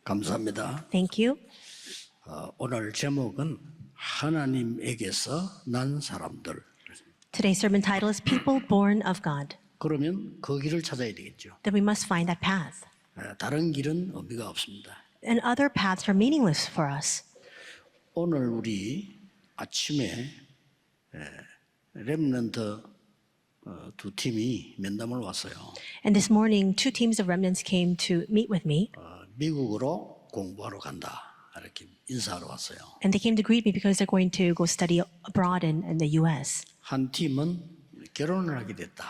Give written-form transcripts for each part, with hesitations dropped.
감사합니다. Thank you. 오늘 제목은 하나님에게서 난 사람들. Today's sermon title is People Born of God. 그러면 그 길을 찾아야 되겠죠. Then we must find that path. 다른 길은 의미가 없습니다. And other paths are meaningless for us. 오늘 우리 아침에 렘넌트 두 팀이 면담을 왔어요. And this morning, 2 teams of remnants came to meet with me. 미국으로 공부하러 간다. 이렇게 인사하러 왔어요. And they came to greet me because they're going to go study abroad in the U.S. 한 팀은 결혼을 하게 됐다.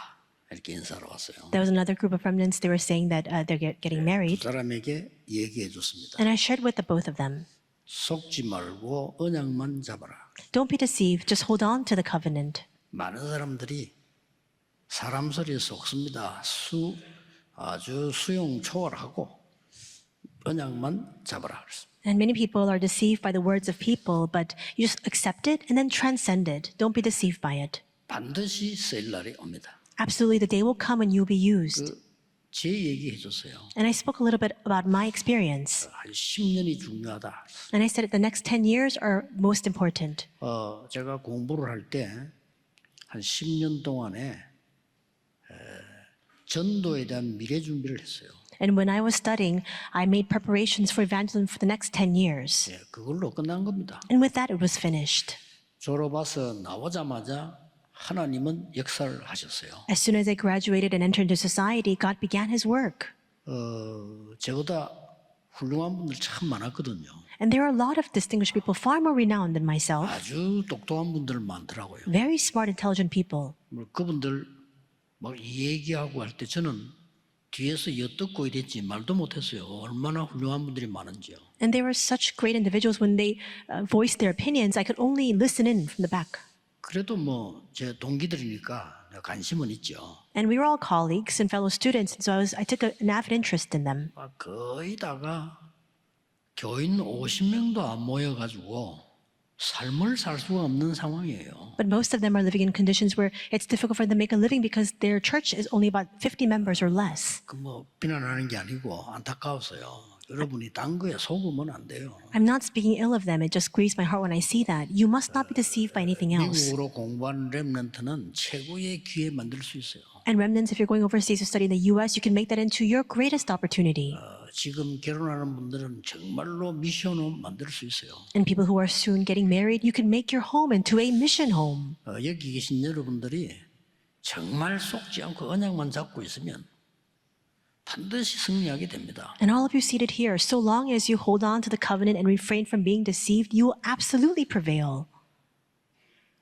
이렇게 인사하러 왔어요. There was another group of remnants. They were saying that they're getting 두 married. 사람에게 얘기해 줬습니다. And I shared with the both of them. 속지 말고 언약만 잡아라. Don't be deceived. Just hold on to the covenant. 많은 사람들이 사람 소리에 속습니다. 아주 수용 초월하고 언약만 잡아라 그랬습니다. And many people are deceived by the words of people, but you just accept it and then transcend it. Don't be deceived by it. 반드시 쓰일 날이 옵니다. Absolutely, the day will come when you'll be used. 제 얘기해 줬어요. And I spoke a little bit about my experience. 한 10년이 중요하다. And I said the next 10 years are most important. 제가 공부를 할 때 한 10년 동안에 전도에 대한 미래 준비를 했어요. And when I was studying, I made preparations for evangelism for the next 10 years. 그걸로 끝난 겁니다. And with that, it was finished. 졸업해서 나오자마자 하나님은 역사를 하셨어요. As soon as I graduated and entered into society, God began His work. 저보다 훌륭한 분들 참 많았거든요. And there are a lot of distinguished people, far more renowned than myself, 아주 똑똑한 분들 많더라고요. very smart, intelligent people. 그분들 막 얘기하고 할 때 저는 뒤에서 엿듣고 이랬지 말도 못했어요. 얼마나 훌륭한 분들이 많은지요. And they were such great individuals when they voiced their opinions. I could only listen in from the back. 그래도 제 동기들이니까 관심은 있죠. And we were all colleagues and fellow students, and so I took an avid interest in them. 거의 다가 교인 50명도 안 모여가지고 삶을 살 수가 없는 상황이에요. But most of them are living in conditions where it's difficult for them to make a living because their church is only about 50 members or less. 비난하는 게 아니고 안타까웠어요. 여러분이 딴 거에 속으면 안 돼요. I'm not speaking ill of them. It just grieves my heart when I see that. You must not be deceived by anything else. 미국으로 공부하는 렘넌트는 최고의 기회 만들 수 있어요. And remnants, if you're going overseas to study in the U.S., you can make that into your greatest opportunity. 지금 결혼하는 분들은 정말로 미션홈 만들 수 있어요. And people who are soon getting married, you can make your home into a mission home. 여기 계신 여러분들이 정말 속지 않고 언약만 잡고 있으면 반드시 승리하게 됩니다. And all of you seated here, so long as you hold on to the covenant and refrain from being deceived, you will absolutely prevail.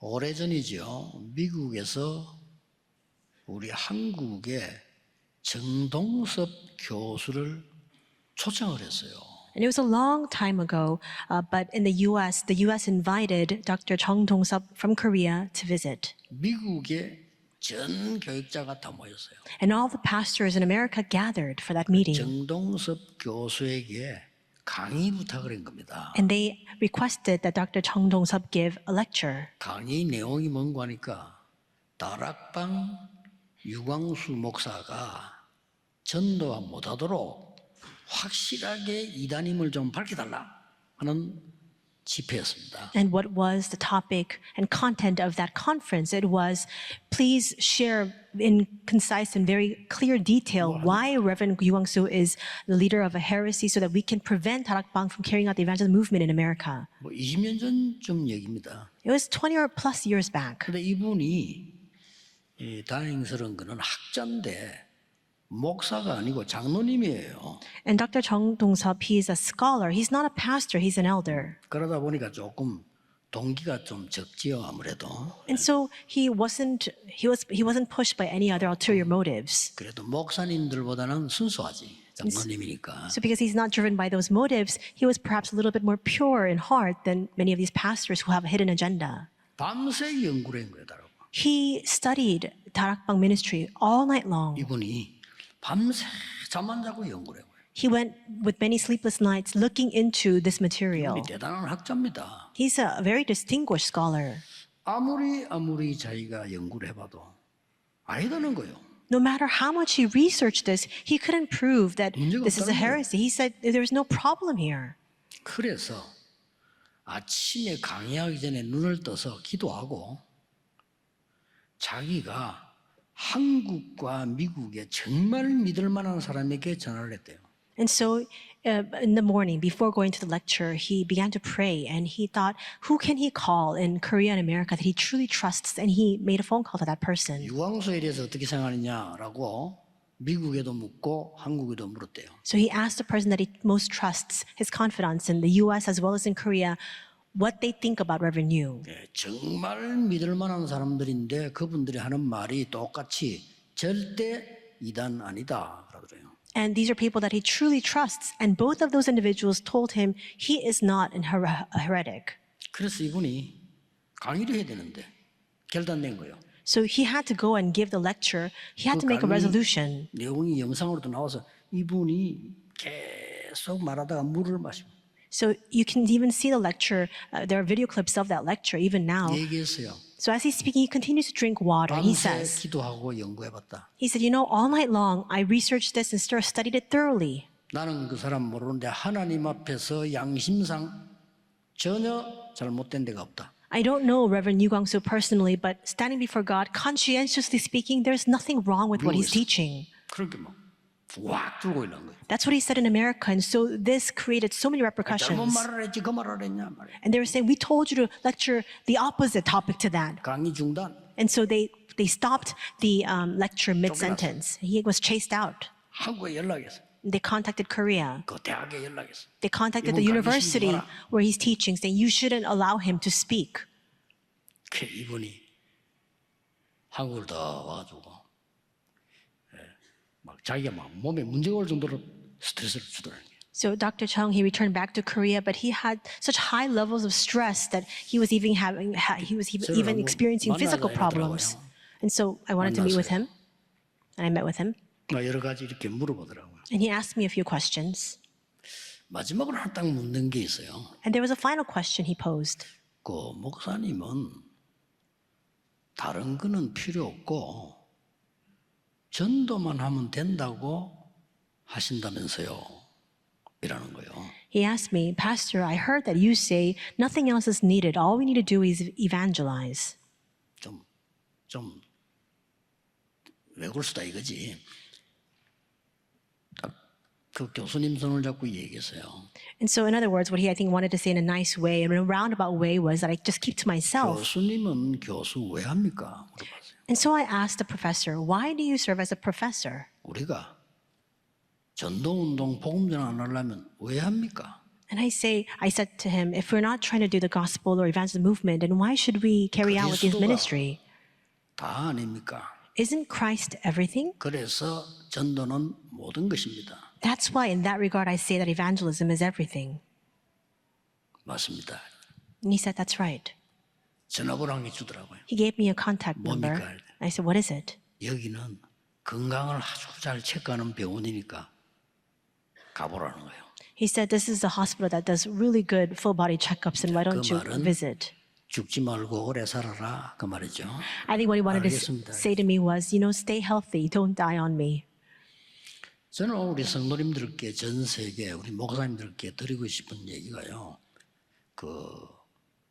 오래전이죠. 미국에서 우리 한국의 정동섭 교수를 초청을 했어요. And it was a long time ago, but in the U.S. invited Dr. Chung Dong-sup from Korea to visit. 미국의 전 교육자가 다 모였어요. And all the pastors in America gathered for that meeting. 정동섭 교수에게 강의 부탁을 한 겁니다. And they requested that Dr. Chung Dong-sup give a lecture. 강의 내용이 뭔가 하니까 다락방 유광수 목사가 전도가 못하도록 확실하게 이단임을 좀 밝혀달라 하는 집회였습니다. And what was the topic and content of that conference? It was, please share in concise and very clear detail why Reverend Yu Wang-soo is the leader of a heresy so that we can prevent Tarakbang from carrying out the evangelism movement in America. 20년 전쯤 얘기입니다. It was 20 or plus years back. 근데 이분이 다행스러운 거는 학자인데 목사가 아니고 장로님이에요. And Dr. Chung Dong-sup, he is a scholar. He's not a pastor, he's an elder. 그러다 보니까 조금 동기가 좀 적지요, 아무래도. And so he wasn't pushed by any other ulterior motives. 그래도 목사님들보다는 순수하지, 장로님이니까. So because he's not driven by those motives, he was perhaps a little bit more pure in heart than many of these pastors who have a hidden agenda. 밤새 연구를 한 거예요, 다라고. He studied Tarakbang ministry all night long. 이분이 밤새 잠 안 자고 연구를 해요. He went with many sleepless nights looking into this material. 대단한 학자입니다. He's a very distinguished scholar. 아무리 자기가 연구를 해봐도 아니다는 거예요. No matter how much he researched this, he couldn't prove that 문제가 this is a 없다는 거예요. heresy. He said there is no problem here. 그래서 아침에 강의하기 전에 눈을 떠서 기도하고 자기가 한국과 미국에 정말 믿을 만한 사람에게 전화를 했대요. And so in the morning, before going to the lecture, he began to pray and he thought, who can he call in Korea and America that he truly trusts? And he made a phone call to that person. 유광수에 대해서 어떻게 생각하느냐라고 미국에도 묻고 한국에도 물었대요. So he asked the person that he most trusts, his confidants in the US as well as in Korea, what they think about Reverend Yu. 예, 정말 믿을 만한 사람들인데 그분들이 하는 말이 똑같이 절대 이단 아니다 그러더래요. And these are people that he truly trusts. And both of those individuals told him he is not a heretic. 그래서 이분이 강의를 해야 되는데 결단된 거예요. So he had to go and give the lecture. He had to make a resolution. 내용이 영상으로도 나와서 이분이 계속 말하다가 물을 마시고 So you can even see the lecture. There are video clips of that lecture even now. 얘기했어요. So as he's speaking, he continues to drink water. He 밤새 says, 기도하고 연구해봤다. he said, all night long, I researched this and studied it thoroughly. 나는 그 사람 모르는데 하나님 앞에서 양심상 전혀 잘못된 데가 없다. I don't know Reverend Yu Kwang-soo personally, but standing before God, conscientiously speaking, there's nothing wrong with what he's teaching. 그렇게 막확 들고 있는 거예요. That's what he said in America. And so this created so many 잘못 repercussions. 말을 했지 그 말을 했냐 말이야. And they were saying, we told you to lecture the opposite topic to that. 강의 중단. And so they stopped the lecture mid-sentence. He was chased out. 한국에 연락했어. They contacted Korea. 그 대학에 연락했어. They contacted the 이분 university 가르치지 마라. where he's teaching, saying you shouldn't allow him to speak. 그 이분이 한국을 더 와가지고 막 자기가 막 몸에 문제가 올 정도로 스트레스를 주더라는 거예요. So Dr. Chung, he returned back to Korea, but he had such high levels of stress that he was even even experiencing physical problems. And so I wanted to meet with him, and I met with him, 여러 가지 이렇게 물어보더라고요. and he asked me a few questions. 마지막으로 하나 딱 묻는 게 있어요. And there was a final question he posed. 그 목사님은 다른 거는 필요 없고 전도만 하면 된다고 하신다면서요. 이라는 거예요. He asked me, Pastor, I heard that you say nothing else is needed. All we need to do is evangelize. 좀 외골수다 이거지. 딱 그 교수님 손을 잡고 얘기했어요. And so, in other words, what he, I think, wanted to say in a nice way, in a roundabout way, was that I just keep to myself. 교수님은 교수 왜 합니까? 물어봤어요. And so I asked the professor, why do you serve as a professor? 우리가 전도운동 복음전 안 하려면 왜 합니까? And I said to him, if we're not trying to do the gospel or evangelism movement, then why should we carry out with this ministry? 다 아닙니까? Isn't Christ everything? 그래서 전도는 모든 것입니다. That's why, in that regard, I say that evangelism is everything. 맞습니다. And he said, that's right. 전화번호 한 개 주더라고요. He gave me a contact number. 뭡니까? I said, what is it? 여기는 건강을 아주 잘 체크하는 병원이니까 가보라는 거예요. He said, this is a hospital that does really good full body checkups, and why don't you 말은 visit? 죽지 말고 오래 살아라 그 말이죠. I think what he wanted to 알겠습니다. say to me was, stay healthy, don't die on me. 저는 우리 성도님들께 전 세계 우리 목사님들께 드리고 싶은 얘기가요. 그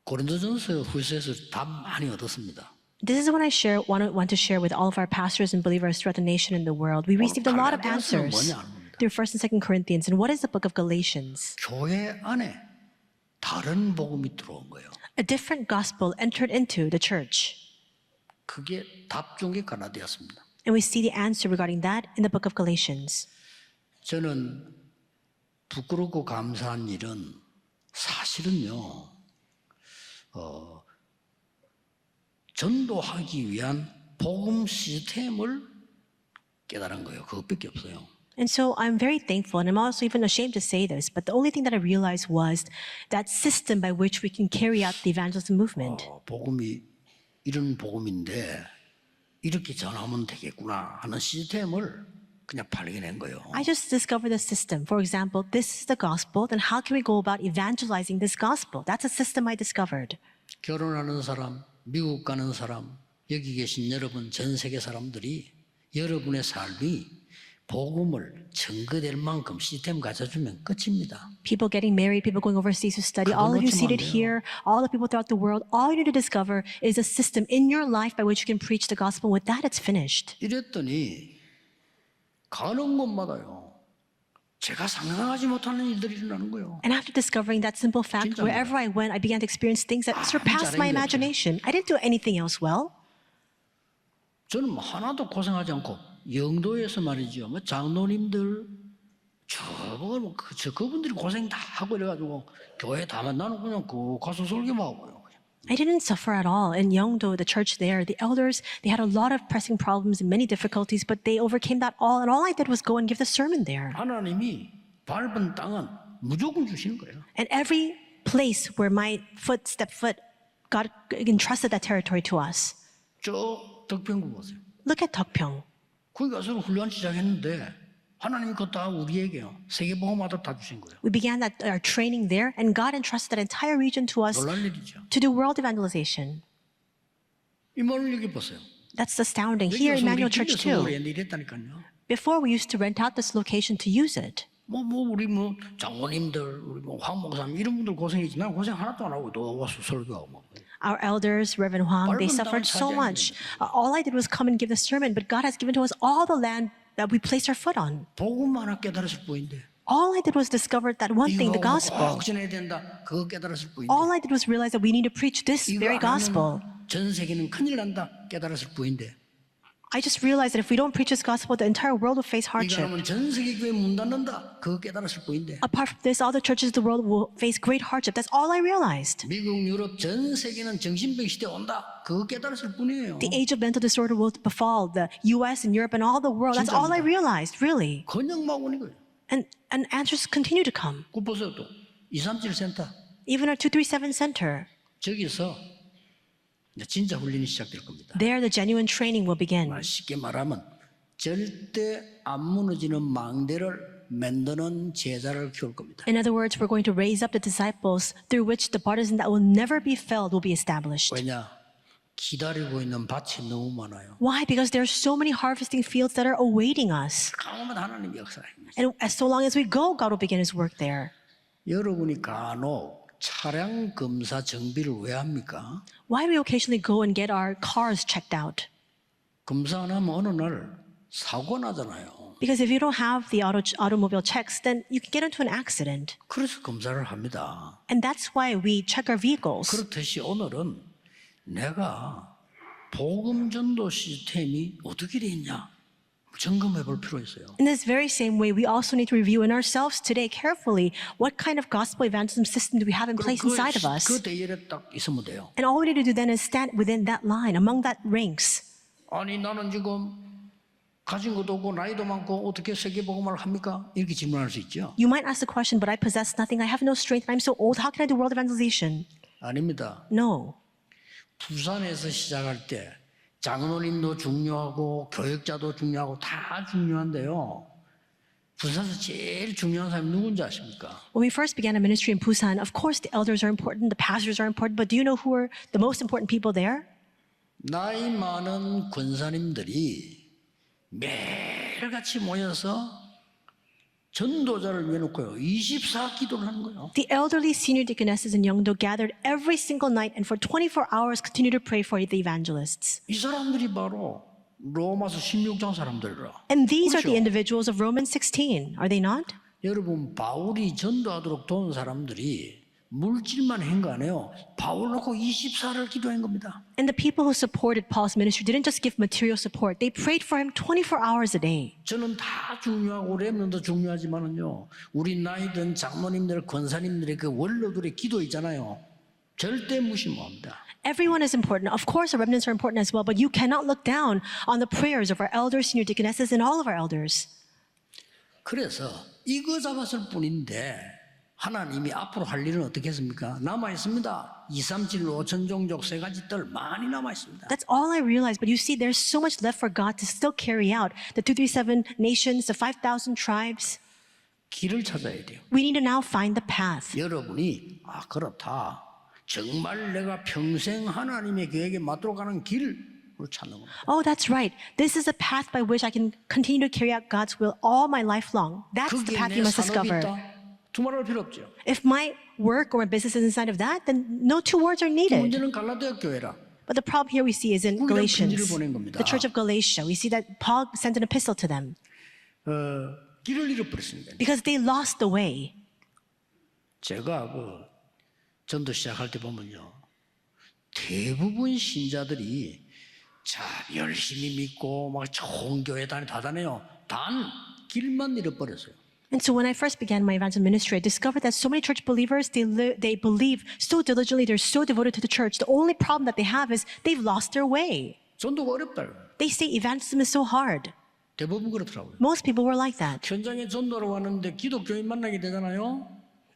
고린도전서 후서에서 답 많이 얻었습니다. This is what I want to share with all of our pastors and believers throughout the nation and the world. We received a lot of answers through 1st and 2nd Corinthians. And what is the book of Galatians? 교회 안에 다른 복음이 들어온 거예요. A different gospel entered into the church. 그게 답 중에 하나 되었습니다. And we see the answer regarding that in the book of Galatians. 저는 부끄럽고 감사한 일은 사실은요. 전도하기 위한 복음 시스템을 깨달은 거예요. 그것밖에 없어요. And so I'm very thankful, and I'm also even ashamed to say this, but the only thing that I realized was that system by which we can carry out the evangelism movement. 복음이 이런 복음인데 이렇게 전하면 되겠구나 하는 시스템을 그냥 발견한 거예요. I just discovered the system. For example, this is the gospel, then how can we go about evangelizing this gospel? That's a system I discovered. 결혼하는 사람, 미국 가는 사람, 여기 계신 여러분 전 세계 사람들이 여러분의 삶이 복음을 증거될 만큼 시스템 갖춰주면 끝입니다. People getting married, people going overseas to study, all of you 놓치면 안 seated 돼요. here, all the people throughout the world, all you need to discover is a system in your life by which you can preach the gospel. With that, it's finished. 이랬더니 가는 곳마다요. 제가 상상하지 못하는 일들이 일어나는 거예요. And after discovering that simple fact, 진짜입니다. wherever I went, I began to experience things that surpassed my 잘한 게 imagination. I didn't do anything else well. 저는 뭐 하나도 고생하지 않고 영도에서 말이죠. 뭐 장로님들 그분들이 고생 다 하고 이래가지고 교회 다 만나는 그냥 그 가서 설교만 하고요. I didn't suffer at all. In Yeongdo, the church there, the elders, they had a lot of pressing problems and many difficulties, but they overcame that all. And all I did was go and give the sermon there. 하나님이 밟은 땅은 무조건 주시는 거예요. And every place where my foot stepped foot, God entrusted that territory to us. 저 덕평구 보세요. Look at Deokpyeong. 거기 가서 훈련 시작했는데 하나님이 그거 다 우리에게요. 세계복음화도 다 주신 거예요. We began our training there, and God entrusted that entire region to us 놀랄 일이죠. to do world evangelization. 이 말을 여기 보세요. That's astounding. 여기 Here, 와서 Emmanuel 우리 Church 빌려서 too. 이랬다니까요. Before, we used to rent out this location to use it. 우리 장로님들, 우리 황 목사님 이런 분들 고생했지. 난 고생 하나도 안 하고 너 와서 설교하고. Our elders, Reverend Huang, they 밟은 suffered 땅을 so 차지하는 much. All I did was come and give the sermon, but God has given to us all the land that we placed our foot on. 복음 하나 깨달았을 뿐인데. All I did was discover that one thing, the 이거 gospel. 꼭 전해야 된다. 그거 깨달았을 뿐인데. All I did was realize that we need to preach this 이거 very 안 gospel. 하면 전 세계는 큰일 난다. 깨달았을 뿐인데. I just realized that if we don't preach this gospel, the entire world will face 이거 안 hardship. 하면 전 세계 교회 문 닫는다. 그거 깨달았을 뿐인데. Apart from this, all the churches of the world will face great hardship. That's all I realized. 미국, 유럽 전 세계는 정신병 시대 온다. 그거 깨달았을 뿐이에요. The age of mental disorder will befall the US and Europe and all the world. That's all I realized, really. 그냥 막 오는 거예요. And answers continue to come. 그 보세요 또. 237 센터. Even our 237 center, 저기서 이제 진짜 훈련이 시작될 겁니다. there the genuine training will begin. 쉽게 말하면 절대 안 무너지는 망대를 만드는 제자를 키울 겁니다. In other words, we're going to raise up the disciples through which the partisan that will never be felled will be established. 왜냐? 기다리고 있는 밭이 너무 많아요. Why? Because there are so many harvesting fields that are awaiting us. 가면 하나님 역사입니다. And as so long as we go, God will begin His work there. 여러분이 간혹 차량 검사 정비를 왜 합니까? Why do we occasionally go and get our cars checked out? 검사 안 하면 어느 날 사고 나잖아요. Because if you don't have the automobile checks, then you can get into an accident. 그래서 검사를 합니다. And that's why we check our vehicles. 그렇듯이 오늘은 내가 복음 전도 시스템이 어떻게 돼 있냐 점검해 볼 필요 있어요. In this very same way, we also need to review in ourselves today carefully what kind of gospel evangelism system do we have in place inside of us. 그 대열에 딱 있으면 돼요. And all we need to do then is stand within that line, among that ranks. 아니 나는 지금 가진 것도 없고 나이도 많고 어떻게 세계복음을 합니까? 이렇게 질문할 수 있죠. You might ask the question, but I possess nothing. I have no strength. I'm so old. How can I do world evangelization? 아닙니다. No. 부산에서 시작할 때 장로님도 중요하고 교역자도 중요하고 다 중요한데요. 부산에서 제일 중요한 사람이 누군지 아십니까? When we first began a ministry in Busan, of course the elders are important, the pastors are important, but do you know who are the most important people there? 나이 많은 권사님들이 매일같이 모여서 전도자를 위해 놓고요. 24기도를 하는 거예요. The elderly senior deaconesses in Yeongdo gathered every single night and for 24 hours continued to pray for the evangelists. 이 사람들이 바로 로마서 16장 사람들이라. And these are 그렇죠? the individuals of Romans 16, are they not? 여러분 바울이 전도하도록 도운 사람들이 물질만 한 거 아니에요. 바울 놓고 24를 기도한 겁니다. And the people who supported Paul's ministry didn't just give material support, they prayed for him 24 hours a day. 저는 다 중요하고 렘넌도 중요하지만은요. 우리 나이든 장로님들, 권사님들의 그 원로들의 기도 있잖아요. 절대 무시 못합니다. Everyone is important. Of course, our remnants are important as well, but you cannot look down on the prayers of our elders, senior deaconesses, and all of our elders. 그래서 이거 잡았을 뿐인데 하나님이 앞으로 할 일은 어떻게 했습니까? 남아 있습니다. 237, 5천 종족 세 가지 뜰 많이 남아 있습니다. That's all I realized. But you see, there's so much left for God to still carry out. The 237 nations, the 5,000 tribes. 길을 찾아야 돼요. We need to now find the path. 여러분이 그렇다. 정말 내가 평생 하나님의 계획에 맞도록 가는 길 찾는 겁니다. Oh, that's right. This is a path by which I can continue to carry out God's will all my life long. That's the 거기에 path 내 you must 산업이 discover. 있다? 두말할 필요 없죠. If my work or my business is inside of that, then no two words are needed. 문제는 갈라디아 교회라. But the problem here we see is in 우리랑 편지를 Galatians, 보낸 겁니다. the church of Galatia. We see that Paul sent an epistle to them 길을 잃어버렸습니다. because they lost the way. 제가 그 전도 시작할 때 보면요, 대부분 신자들이 자 열심히 믿고 막 좋은 교회 다녀요. 단 길만 잃어버렸어요. And so when I first began my evangelism ministry, I discovered that so many church believers, they believe so diligently, they're so devoted to the church. The only problem that they have is they've lost their way. 전도가 어렵다. They say evangelism is so hard. 대부분 그렇더라고요. Most people were like that. 현장에 전도로 왔는데 기독교인 만나게 되잖아요.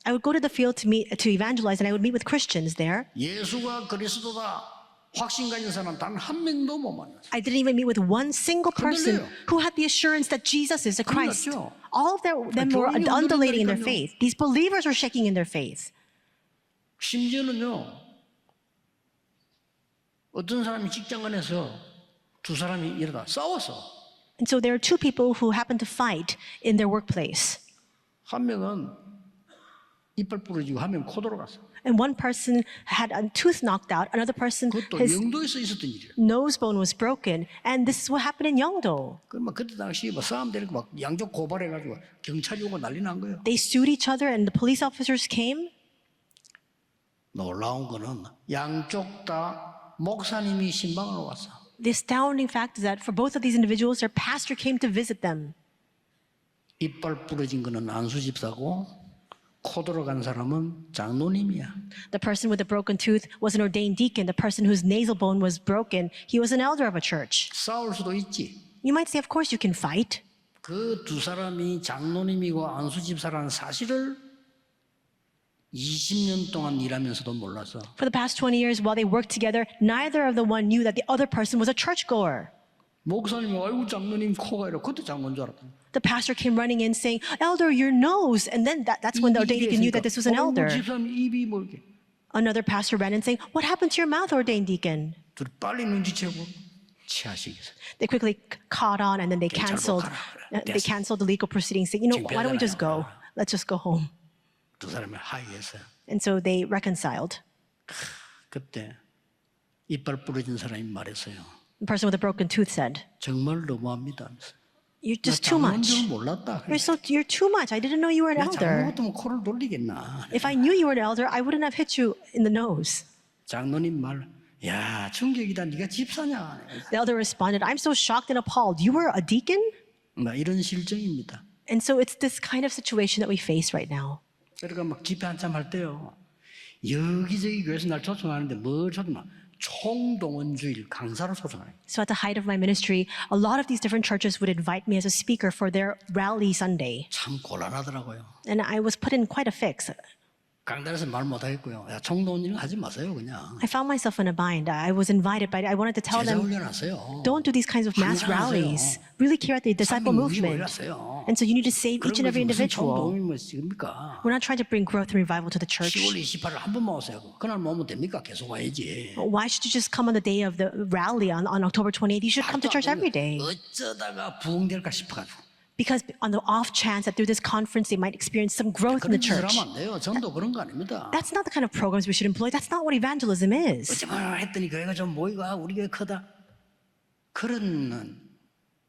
I would go to the field to evangelize, and I would meet with Christians there. 예수가 그리스도다 확신 가진 사람 단 한 명도 못 만났어요. I didn't even meet with one single person who had the assurance that Jesus is the Christ. 끝났죠. All of them were 교인이 undulating in their 흔들린다니까요. faith. These believers were shaking in their faith. 심지어는요, 어떤 사람이 직장 안에서 두 사람이 이러다 싸웠어. And so there are two people who happened to fight in their workplace. 한 명은 이빨 부러지고 한 명 코 돌아갔어. And one person had a tooth knocked out, another person, 그것도 his 영도에서 있었던 일이에요. nose bone was broken. And this is what happened in Yeongdo. 그럼 그때 당시 뭐 싸움 되니까 막 양쪽 고발해가지고 경찰이 오고 난리 난 거예요. They sued each other, and the police officers came. 놀라운 거는 양쪽 다 목사님이 신방을 왔어. The astounding fact is that for both of these individuals, their pastor came to visit them. 이빨 부러진 거는 안수 집사고 코 돌아간 사람은 장로님이야. The person with the broken tooth was an ordained deacon. The person whose nasal bone was broken, he was an elder of a church. 싸울 수도 있지. You might say, of course you can fight. 그 두 사람이 장로님이고 안수 집사라는 사실을 20년 동안 일하면서도 몰라서 For the past 20 years, while they worked together, neither of the one knew that the other person was a churchgoer. 목사님이 아이고 장로님 코가 이래 그때 장로인 줄 알았다. The pastor came running in saying, Elder, your nose. And then that's when the ordained deacon knew that this was an elder. 집사님 입이 뭐 이렇게 Another pastor ran in saying, What happened to your mouth, ordained deacon? 둘이 빨리 눈치채고 치하시겠어. They quickly caught on and then they canceled the legal proceedings, saying, why don't we just go? Let's just go home. 두 사람이 하이했어요. And so they reconciled. 그때 이빨 부러진 사람이 말했어요. The person with a broken tooth said, 정말 너무합니다. You're just too much. 줄 몰랐다. You're too much. I didn't know you were an elder. 장로 같으면 코를 돌리겠나. If I knew you were an elder, I wouldn't have hit you in the nose. 장로님 말, 야 충격이다. 네가 집사냐. The elder responded, I'm so shocked and appalled. You were a deacon? 이런 실정입니다. And so it's this kind of situation that we face right now. 그러니까 막 집회 한참 할 때요. 여기저기 교회에서 날 초청하는데 뭘 초청하? 총동원주일 강사로 초청하네. So at the height of my ministry, a lot of these different churches would invite me as a speaker for their rally Sunday. 참 곤란하더라고요. And I was put in quite a fix. 강단에서 말 못하겠고요. 야 총동원주일 하지 마세요 그냥. I found myself in a bind. I was invited, but I wanted to tell 제자 them, 훈련하세요. don't do these kinds of mass rallies. Really care at the disciple movement. And so you need to save each and every individual. 총동원이 뭐 지금입니까? We're not trying to bring growth and revival to the 10월 church. 28일 한 번만 오세요. 그날 오면 됩니까? 계속 와야지. Why should you just come on the day of the rally on October 28th? You should come to church every day. 어쩌다가 부흥될까 싶어가지고. Because on the off chance that through this conference they might experience some growth in the 그런 짓을 church. 하면 안 돼요. 전도 그런 거 아닙니다. That's not the kind of programs we should employ. That's not what evangelism is. 어쩌면 했더니 교회가 좀 모이고 우리 교회 크다. 그런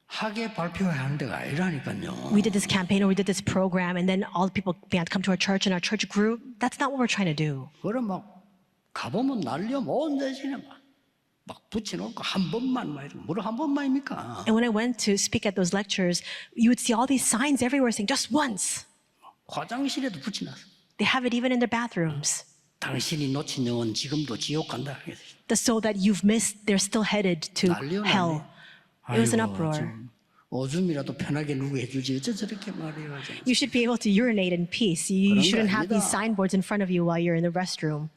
하게 발표해야 하는 데가 아니라니까요. We did this campaign or we did this program and then all the people began to come to our church and our church grew. That's not what we're trying to do. 그럼 막 가보면 난리야 온 대신에 막 붙여놓고 한 번만 뭘 한 번만입니까? And when I went to speak at those lectures, you would see all these signs everywhere saying just once. 화장실에도 붙여놨어. They have it even in their bathrooms. 당신이 놓친 영혼 지금도 지옥 간다. The soul that you've missed, they're still headed to 난리요, hell. It was an uproar. 좀 오줌이라도 편하게 누구 해주지 어째 저렇게 말해요. You should be able to urinate in peace. You 그런 거 shouldn't have these 아닙니다. signboards in front of you while you're in the restroom.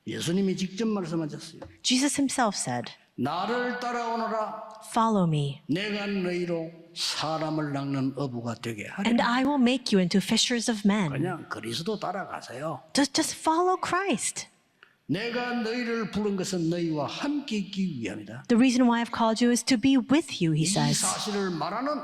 예수님이 직접 말씀하셨어요. Jesus himself said, 나를 따라오너라. follow me, 내가 너희로 사람을 낚는 어부가 되게 하리라. and I will make you into fishers of men. 그냥 그리스도 따라가세요. Just follow Christ. 내가 너희를 부른 것은 너희와 함께 있기 위함이다. The reason why I've called you is to be with you, he 이 says, 사실을 말하는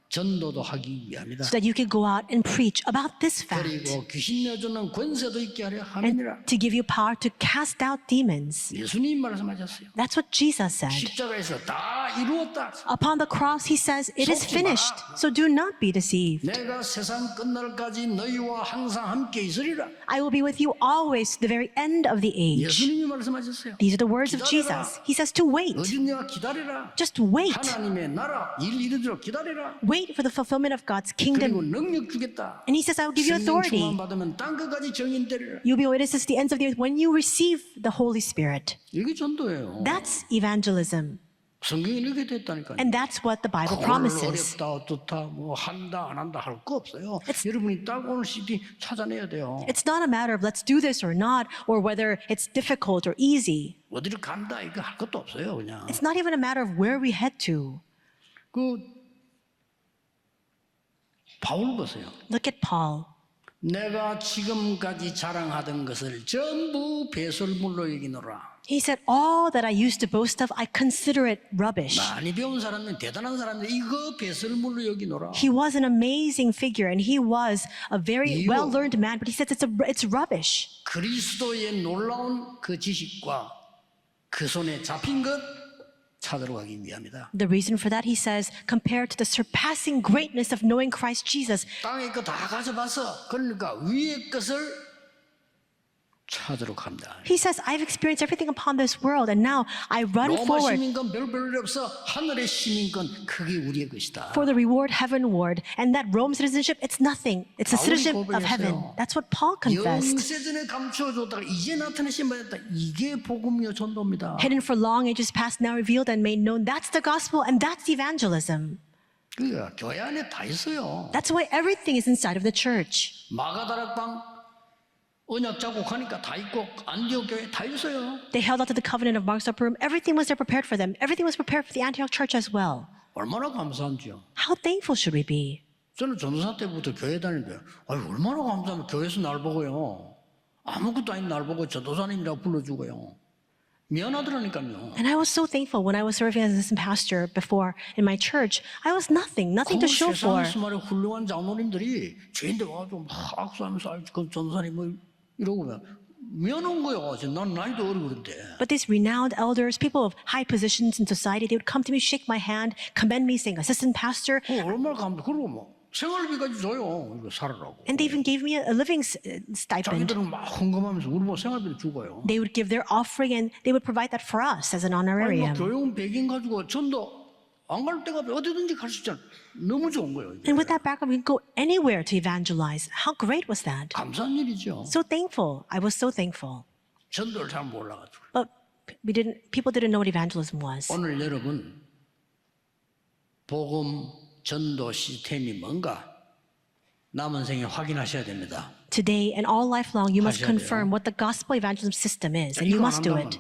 전도도 하기 위함이다. so that you could go out and preach about this fact 그리고 귀신 내주는 권세도 있게 하려 and 함이니라. to give you power to cast out demons. 예수님 말씀하셨어요. That's what Jesus said. 십자가에서 다 이루었다. Upon the cross, he says, it is finished. So do not be deceived. 내가 세상 끝날까지 너희와 항상 함께 있으리라. I will be with you always to the very end of the age. 예수님이 말씀하셨어요. These are the words of Jesus. He says to wait. 어딘가 기다리라. Just wait. 하나님의 나라 일 이루도록 기다리라. Wait for the fulfillment of God's 그리고 kingdom. 능력 주겠다. And he says, I will give you 성령 authority. 충만 받으면 땅 끝까지 정인되리라. You'll be witnesses to the ends of the earth when you receive the Holy Spirit. 이게 전도예요. That's evangelism. 성경이 이렇게 됐다니까요. And that's what the Bible promises. 어렵다 어떻다 뭐 한다 안 한다 할 거 없어요. 여러분이 딱 오늘 CD 찾아내야 돼요. It's not a matter of let's do this or not, or whether it's difficult or easy. 어디를 간다 이거 할 것도 없어요 그냥. It's not even a matter of where we head to. 그 바울 보세요. Look at Paul. 내가 지금까지 자랑하던 것을 전부 배설물로 여기노라. He said, all that I used to boast of, I consider it rubbish. 많이 배운 사람은 대단한 사람인데 이거 배설물로 여기노라. He was an amazing figure and he was a very 이유. well-learned man, but he says it's rubbish. 그리스도의 놀라운 그 지식과 그 손에 잡힌 것 찾으러 가기 위함이다. The reason for that, he says, compared to the surpassing greatness of knowing Christ Jesus, 땅에 거 다 가져봤어. 그러니까 위의 것을 찾으러 갑니다. he says, I've experienced everything upon this world and now I run 로마 forward 시민권 별별 없어. 하늘의 시민권 그게 우리의 것이다. for the reward heavenward. And that Rome citizenship, it's nothing. It's the 바울이 citizenship of heaven. 고백했어요. That's what Paul confessed. 영세전에 감추어줬다가 이제 나타내신 바였다. 이게 복음이요 전도입니다. Hidden for long ages past, now revealed and made known. That's the gospel and that's evangelism. 그러니까 교회 안에 다 있어요. That's why everything is inside of the church. 마가다락방 언약 자국하니까 다 있고 안디옥 교회 다 있어요. They held out to the covenant of Mark's upper room. Everything was there prepared for them. Everything was prepared for the Antioch church as well. 얼마나 감사한지요. How thankful should we be? 저는 전도사 때부터 교회 다니는데 얼마나 감사하면 교회에서 날 보고요. 아무것도 아닌 날 보고 전도사님이라고 불러주고요. 미안하더라니까요. And I was so thankful when I was serving as assistant pastor before in my church. I was nothing to show for. 세상에서 말해 훌륭한 장로님들이 죄인들 와가지고 막 악수하면서 그 전도사님 뭐 이러고 미안한 거예요. 난 나이도 어리고 그런데. But these renowned elders, people of high positions in society, they would come to me, shake my hand, commend me, saying, assistant pastor. 얼마나 감사. 그리고 뭐 생활비까지 줘요. 이거 살으라고. And they even gave me a living stipend. 자기들은 막 헌금하면서 우리 뭐 생활비를 주고요. They would give their offering and they would provide that for us as an 아니 뭐 honorarium. 교육 배경 가지고 전도 안 갈 데가 어디든지 갈 수 있잖아. 너무 좋은 거예요. 이게. And with that background, we can go anywhere to evangelize. How great was that? 감사한 일이죠. So thankful. I was so thankful. 전도를 잘 몰라가지고. But people didn't know what evangelism was. 오늘 여러분 복음 전도 시스템이 뭔가 남은 생에 확인하셔야 됩니다. Today and all life long, you must 하셔야 돼요. confirm what the gospel evangelism system is, and you 이거 안 must do 한다면 it.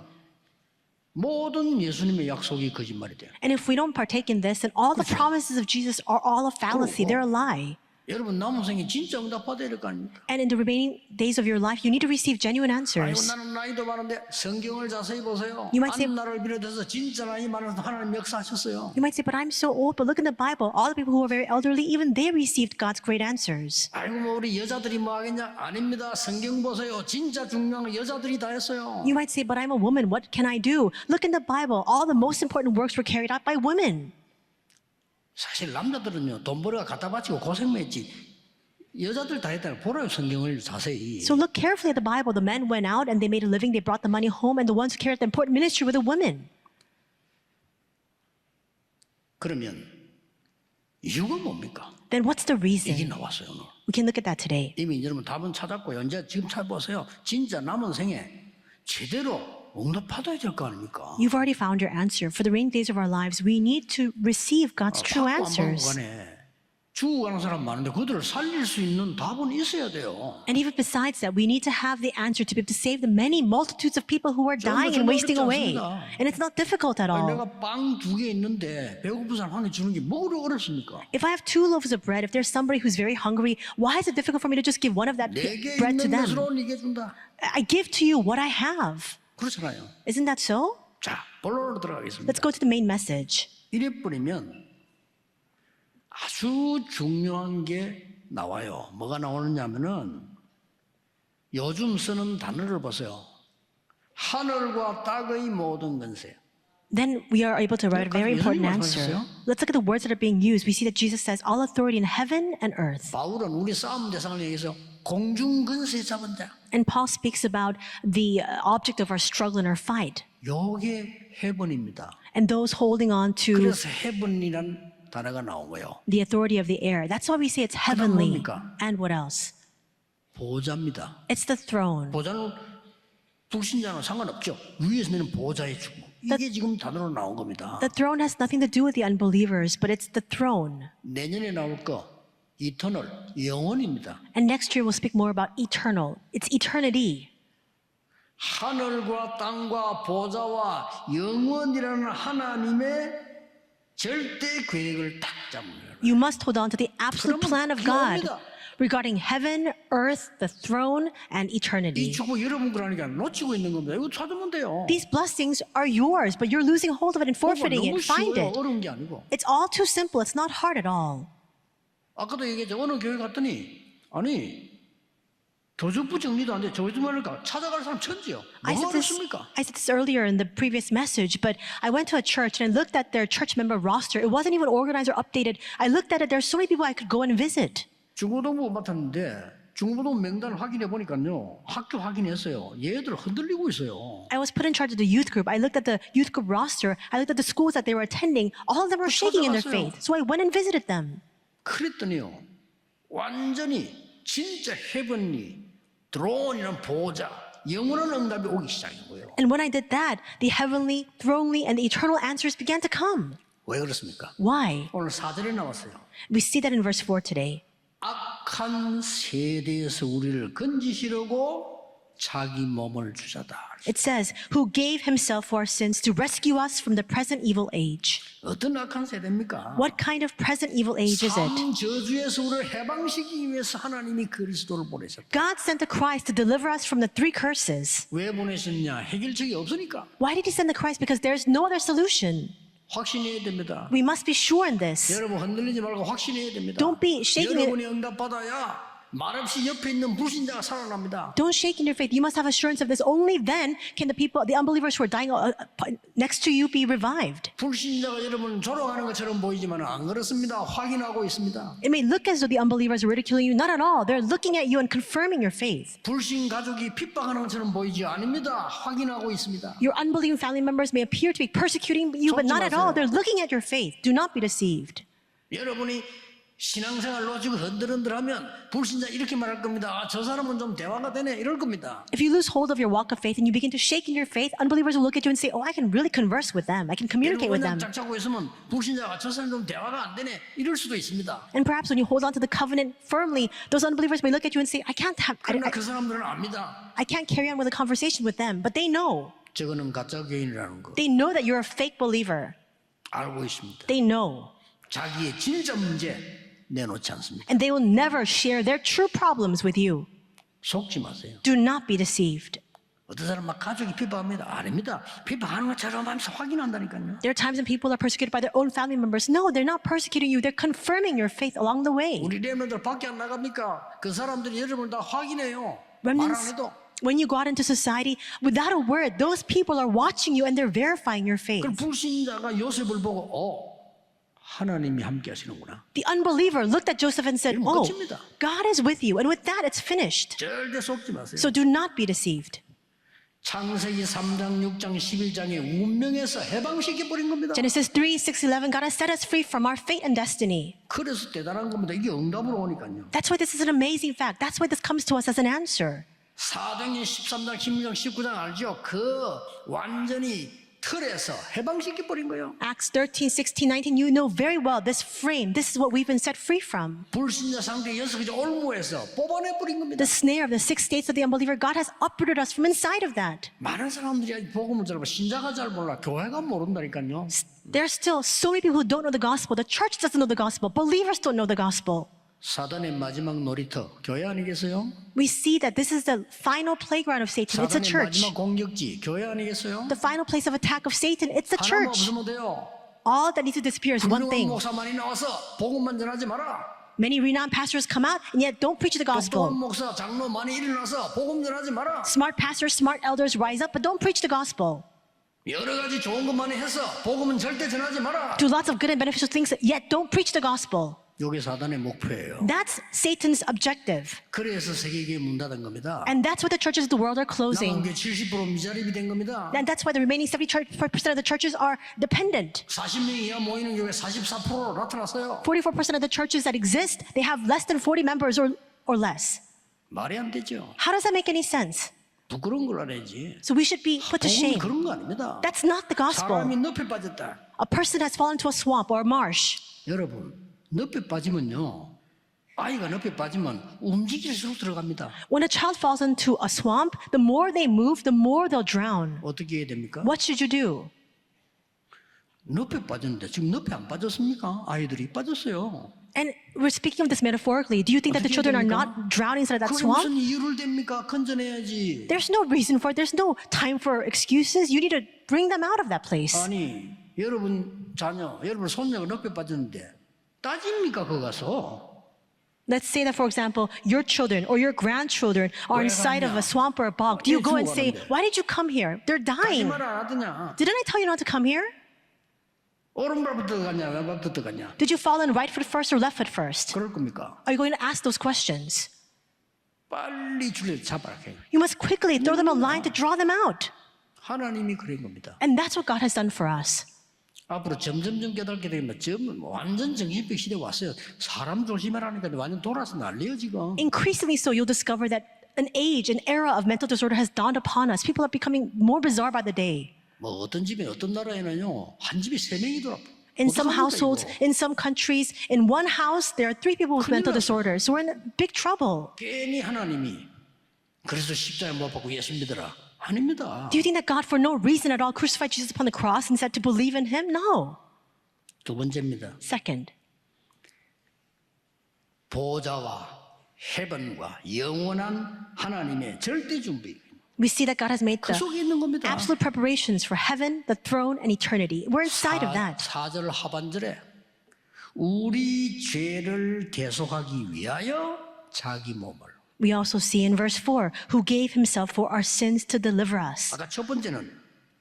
모든 예수님의 약속이 거짓말이 돼요. And if we don't partake in this, then all the promises of Jesus are all a fallacy. They're a lie. 여러분 남은 생에 진짜 응답 받아야 될 거 아닙니까? And in the remaining days of your life, you need to receive genuine 아이고 answers. 나는 나이도 많은데 성경을 자세히 보세요. You might say- 나를 비롯해서 진짜 나이 많아서 하나님 역사하셨어요. You might say, but I'm so old. But look in the Bible. All the people who are very elderly, even they received God's great answers. 아이고 뭐 우리 여자들이 뭐 하겠냐? 아닙니다. 성경 보세요. 진짜 중요한 거 여자들이 다 했어요. You might say, but I'm a woman. What can I do? Look in the Bible. All the most important works were carried out by women. 사실 남자들은요 돈 벌어가 갖다 바치고 고생만 했지 여자들 다 했다는 보라요 성경을 자세히. So look carefully at the Bible. The men went out and they made a living. They brought the money home. And the ones who carried the important ministry were the women. 그러면 이유가 뭡니까? Then what's the 이게 reason? 나왔어요 오늘. We can look at that today. 이미 여러분 답은 찾았고요. 이제 지금 찾아보세요. 진짜 남은 생에 제대로 응답 받아야 될 거 아닙니까? You've already found your answer. For the remaining days of our lives, we need to receive God's true 받고 안 받고 answers. 간에 죽어가는 사람 많은데 그들을 살릴 수 있는 답은 있어야 돼요. And even besides that, we need to have the answer to be able to save the many multitudes of people who are dying and 정말 wasting 어렵지 away. 않습니다. And it's not difficult at 아니, all. 내가 빵 2개 있는데 배고픈 사람 한 개 주는 게 뭐가 어렵습니까? If I have 2 loaves of bread, if there's somebody who's very hungry, why is it difficult for me to just give one of that 4개 bread to 있는 them? 것으로 네개 준다. I give to you what I have. 그렇잖아요. Isn't that so? 자, 본론으로 들어가겠습니다. Let's go to the main message. 이래버리면 아주 중요한 게 나와요. 뭐가 나오느냐 하면은 요즘 쓰는 단어를 보세요. 하늘과 땅의 모든 권세. Then we are able to write a very important answer. Let's look at the words that are being used. We see that Jesus says, all authority in heaven and earth. 바울은 우리 싸움 대상을 얘기해서 공중 권세 잡은 자. And Paul speaks about the object of our struggle and our fight. 요게 heaven입니다. And those holding on to 그래서 heaven이란 단어가 나온 거예요. the authority of the air. That's why we say it's heavenly. 뭡니까? And what else? 보좌입니다. It's the throne. 보좌는 불신자는 상관없죠. 위에서 내는 보좌의 주고. 이게 지금 단어로 나온 겁니다. The throne has nothing to do with the unbelievers, but it's the throne. 내년에 나올 거 이터널 영원입니다. And next year we'll speak more about eternal. It's eternity. 하늘과 땅과 보좌와 영원이라는 하나님의 절대 계획을 딱 잡으면 You must hold on to the absolute 그러면 plan of God 귀합니다. regarding heaven, earth, the throne, and 이 eternity. 축복 여러분 거라니까 놓치고 있는 겁니다. 이거 찾으면 돼요. These blessings are yours, but you're losing hold of it and forfeiting 너무 it. Find 쉬워요. it. 어려운 게 아니고. It's all too simple. It's not hard at all. 아까도 얘기했죠. 어느 교회 갔더니 아니 교주부 정리도 안 돼. 교주만을까 찾아갈 사람 천지요. 뭐가 어렵습니까? I said this earlier in the previous message, but I went to a church and I looked at their church member roster. It wasn't even organized or updated. I looked at it. There's so many people I could go and visit. 중고등부 맡았는데 중고등부 명단 확인해 보니까요. 학교 확인했어요. 얘들 흔들리고 있어요. I was put in charge of the youth group. I looked at the youth group roster. I looked at the schools that they were attending. All of them were shaking in their 찾아갔어요. faith. So I went and visited them. 그랬더니요. 완전히 진짜 헤븐리 드론이란 보좌 영원한 응답이 오기 시작한 거예요. And when I did that, the heavenly, thronely, and the eternal answers began to come. 왜 그렇습니까? Why? 오늘 4절에 나왔어요. We see that in verse 4 today. 악한 세대에서 우리를 건지시려고 자기 몸을 주자다. It says, who gave himself for our sins to rescue us from the present evil age. 어떤 악한 세대입니까? What kind of present evil age is it? 삼 저주에서 우리를 해방시키기 위해서 하나님이 그리스도를 보내셨다. God sent the Christ to deliver us from the 3 curses. 왜 보내셨냐? 해결책이 없으니까. Why did he send the Christ? Because there's no other solution. 확신해야 됩니다. We must be sure in this. 여러분 흔들리지 말고 확신해야 됩니다. Don't be shaking it. 여러분이 응답받아야 말없이 옆에 있는 불신자가 살아납니다. Don't shake in your faith. You must have assurance of this. Only then can the people, the unbelievers who are dying next to you be revived. 불신자가 여러분 조롱하는 것처럼 보이지만 안 그렇습니다. 확인하고 있습니다. It may look as though the unbelievers are ridiculing you. Not at all. They're looking at you and confirming your faith. 불신 가족이 핍박하는 것처럼 보이지 아닙니다. 확인하고 있습니다. Your unbelieving family members may appear to be persecuting you, but not at all. They're looking at your faith. Do not be deceived. 여러분이 신앙생활 놓치고 흔들흔들하면 불신자 이렇게 말할 겁니다. 아, 저 사람은 좀 대화가 되네 이럴 겁니다. If you lose hold of your walk of faith and you begin to shake in your faith, unbelievers will look at you and say, oh, I can really converse with them. I can communicate with them. 짝 잡고 있으면 불신자가 저 사람 좀 대화가 안 되네 이럴 수도 있습니다. And perhaps when you hold on to the covenant firmly, those unbelievers may look at you and say, I can't 그러나 그 사람들은 압니다. I can't carry on with a conversation with them. But they know. 저거는 가짜 교인이라는 거 They know that you're a fake believer. 알고 있습니다. They know. 자기의 진짜 문제 내놓지 않습니다. And they will never share their true problems with you. 속지 마세요. Do not be deceived. 어떤 사람 막 가족이 핍박합니다. 아닙니다. 핍박하는 것처럼 하면서 확인한다니까요. There are times when people are persecuted by their own family members. No, they're not persecuting you. They're confirming your faith along the way. 우리 렘넌트들 밖에 안 나갑니까? 그 사람들이 여러분을 다 확인해요. 말 안 Remnants, 해도. when you go out into society, without a word, those people are watching you and they're verifying your faith. 그 불신자가 요셉을 보고 하나님이 함께 하시는구나. The unbeliever looked at Joseph and said, 이러면 oh, 끝입니다. God is with you. And with that, it's finished. 절대 속지 마세요. So do not be deceived. 창세기 3장, 6장, 11장의 운명에서 해방시켜버린 겁니다. Genesis 3, 6, 11, God has set us free from our fate and destiny. 그래서 대단한 겁니다. 이게 응답으로 오니까요. That's why this is an amazing fact. That's why this comes to us as an answer. 4장에 13장, 16장, 19장 알죠? 그 완전히 틀에서 해방시켜 버린 거예요. Acts 13, 16, 19, you know very well this frame. This is what we've been set free from. 불신자 상대 여섯 가지 올무에서 뽑아내 버린 겁니다. The snare of the 6 states of the unbeliever, God has uprooted us from inside of that. 많은 사람들이 아직 복음을 잘 몰라. 신자가 잘 몰라. 교회가 모른다니까요. There's still so many people who don't know the gospel. The church doesn't know the gospel. Believers don't know the gospel. 사단의 마지막 놀이터 교회 아니겠어요? We see that this is the final playground of Satan. It's a 사단의 church. 마지막 공격지 교회 아니겠어요? The final place of attack of Satan, it's the 하나만 church. 없으면 돼요. All that needs to disappear is one 훌륭한 thing. 목사만이 나와서 복음만 전하지 마라. Many renowned pastors come out and yet don't preach the 똑똑한 gospel. 목사 장로 많이 일어나서 복음 전하지 마라. Smart pastors, smart elders rise up but don't preach the gospel. 여러 가지 좋은 것만이 해서 복음은 절대 전하지 마라. Do lots of good and beneficial things yet don't preach the gospel. 이게 사단의 목표예요. That's Satan's objective. 그래서 세계교회 문 닫은 겁니다. And that's why the churches of the world are 남은 closing. 게 70% 미자립이 된 겁니다. And that's why the remaining 74% of the churches are dependent. 40명 이하 모이는 교회 44%로 나타났어요. 44% of the churches that exist, they have less than 40 members or less. 말이 안 되죠. How does that make any sense? 부끄러운 걸 알아야지. So we should be put to 복음은 shame. 그런 거 아닙니다. That's not the gospel. 사람이 늪에 빠졌다. A person has fallen into a swamp or a marsh. 여러분, 늪에 빠지면요. 아이가 늪에 빠지면 움직일수록 들어갑니다. When a child falls into a swamp, the more they move, the more they'll drown. 어떻게 해야 됩니까? What should you do? 늪에 빠졌는데 지금 늪에 안 빠졌습니까? 아이들이 빠졌어요. And we're speaking of this metaphorically. Do you think that the 어떻게 children are 됩니까? not drowning inside that 그게 swamp? 무슨 이유를 됩니까? 건져내야지. There's no reason for it. There's no time for excuses. You need to bring them out of that place. 아니, 여러분 자녀, 여러분 손녀가 늪에 빠졌는데 따집니까? 거기 가서? Let's say that, for example, your children or your grandchildren are inside of a swamp or a bog. Do you go and say, why did you come here? They're dying. 따지말 안 하더냐? Didn't I tell you not to come here? 오른발부터 가냐? 왼발부터 가냐? Did you fall in right foot first or left foot first? 그럴 겁니까? Are you going to ask those questions? 빨리 줄을 잡아라. You must quickly throw them a line to draw them out. 하나님이 그런 겁니다. And that's what God has done for us. 앞으로 점점점 깨닫게 되면 완전 정신병 시대 왔어요. 사람 조심하라니까 완전 돌아서 난리요 지금. Increasingly so, you'll discover that an age, an era of mental disorder has dawned upon us. People are becoming more bizarre by the day. 뭐 어떤 집에 어떤 나라에는요 한 집에 3명이더라. In some households, in some countries, in one house, there are 3 people with mental disorders. So we're in big trouble. 괜히 하나님이 그래서 십자가에 못 박고 예수 믿어라. 아닙니다. Do you think that God, for no reason at all, crucified Jesus upon the cross and said to believe in him? No. 두 번째입니다. Second, 보좌와 헤븐과 영원한 하나님의 절대 준비. we see that God has made 그 the 속에 있는 겁니다. absolute preparations for heaven, the throne, and eternity. We're inside of that. 4절 하반절에 우리 죄를 대속하기 위하여 자기 몸을. We also see in verse 4, who gave himself for our sins to deliver us. 아까 첫 번째는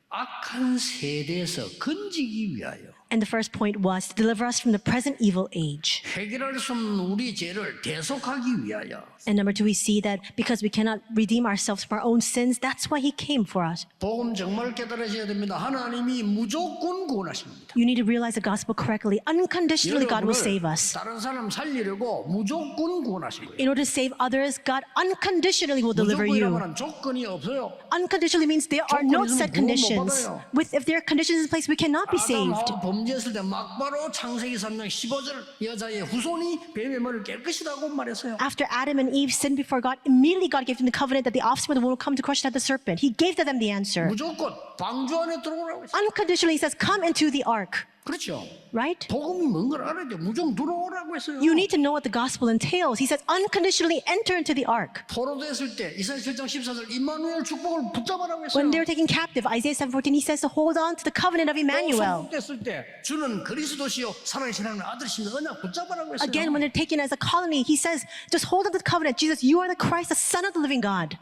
악한 세대에서 건지기 위하여. And the first point was to deliver us from the present evil age. 해결할 수 없는 우리 죄를 대속하기 위하여. And number 2, we see that because we cannot redeem ourselves from our own sins, that's why he came for us. 복음 정말 깨달으셔야 됩니다. 하나님이 무조건 구원하십니다. You need to realize the gospel correctly. Unconditionally, God will save us. 다른 사람 살리려고 무조건 구원하시고요. In order to save others, God unconditionally will deliver you. 무조건이라면 조건이 없어요. Unconditionally means there are no set 조건이 있으면 conditions. 구원 못 받아요. If there are conditions in place, we cannot be saved. 아담하고 범죄했을 때 막바로 창세기 3장 15절 여자의 후손이 뱀의 머리를 깰 것이라고 말했어요. After Adam and Eve sinned before God, immediately God gave them the covenant that the offspring of the woman will come to crush down the serpent. He gave to them the answer. 무조건 방주 안에 들어오라고 했어요. Unconditionally, he says, come into the ark. 그렇죠. Right? 복음이 뭔 걸 알아야 돼. 무조건 들어오라고 했어요. You need to know what the gospel entails. He says, unconditionally enter into the ark. 포로됐을 때 이사야 7장 14절 임마누엘 축복을 붙잡아라고 했어요. When they were taken captive, Isaiah 7:14, he says to hold on to the covenant of Emmanuel. 됐을 때 주는 그리스도시요 살아계신 하나님 아들이시며 언약 붙잡아라고 했어요. Again, when they're taken as a colony, he says, just hold on to the covenant. Jesus, you are the Christ, the Son of the living God.